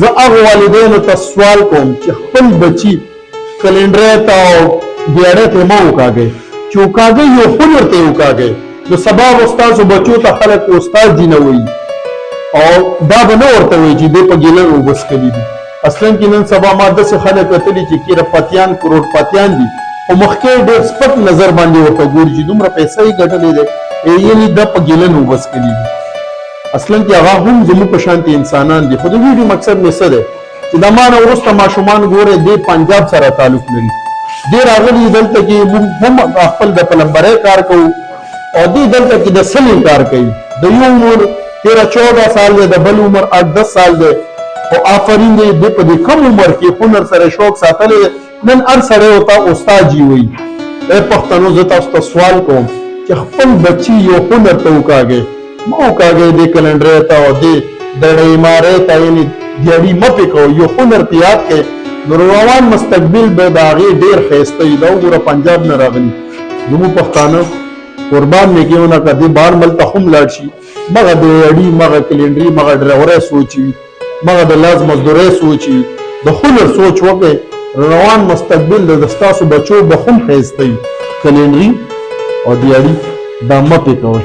زه هغه والدینو ته سوال کوم چې خپل بچي کلندر ته او بیاړه ته مو وکاږي چې وکاږي یو هنر ته وکاږي نو سبا استاد بچو ته خلک استاد دی نه وي او دا به نه ورته وي چې دې په ګیلن وبس کړي دي اصلا کې نن سبا ماده څخه خلک کتلی چې کیره پتیان کروڑ پتیان دي او مخکې ډېر سپک نظر باندې ورته ګوري چې دومره پیسې یې ګټلې ده یعنی د په ګیلن وبس کړي دي اصلا کې هغه هم زموږ په شانتي انسانان دي خو د ویډیو مقصد مې څه دی چې د ما نه وروسته ماشومان ګوره د پنجاب سره تعلق لري ډېر راغلي دلته کې هم خپل د پلمبرۍ کار کوو او دې دلته کې د سلیم کار کوي د یو عمر 13-14 سال دی د بل عمر 8-10 سال دی او آفرین دی د په دې کم عمر کې هنر سره شوق ساتلی نن هر سړی ورته استاد جي وایي ای پښتنو زه تاسو ته سوال کوم چې خپل بچي یو هنر ته وکاږئ مه وکاږئ دې کلنډرۍ ته او دې دړیمارۍ ته یعنې دیاړي مه پرې کوئ یو هنر ته یاد کړئ نو روان مستقبل به د هغې ډېر ښایسته وي دا وګوره پنجاب نه راغلي زموږ پښتانه قربان مې کې ونه که دې بهر ملک ته هم لاړ شي مغه دیاړي مغه کلنډري مغه ډرایورۍ سوچ وي مغه د لاس مزدورۍ سوچ وي د هنر سوچ وکړئ روان مستقبل د ستاسو بچو به هم ښایسته وي کلنډري او دیاړي دا مه پرې کوئ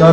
4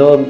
2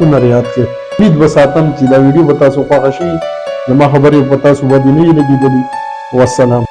هنر یاد کړي امید وساتم چې دا ویډیو به تاسو خوښ شي زما خبرې په تاسو باندې نه لګیدلې والسلام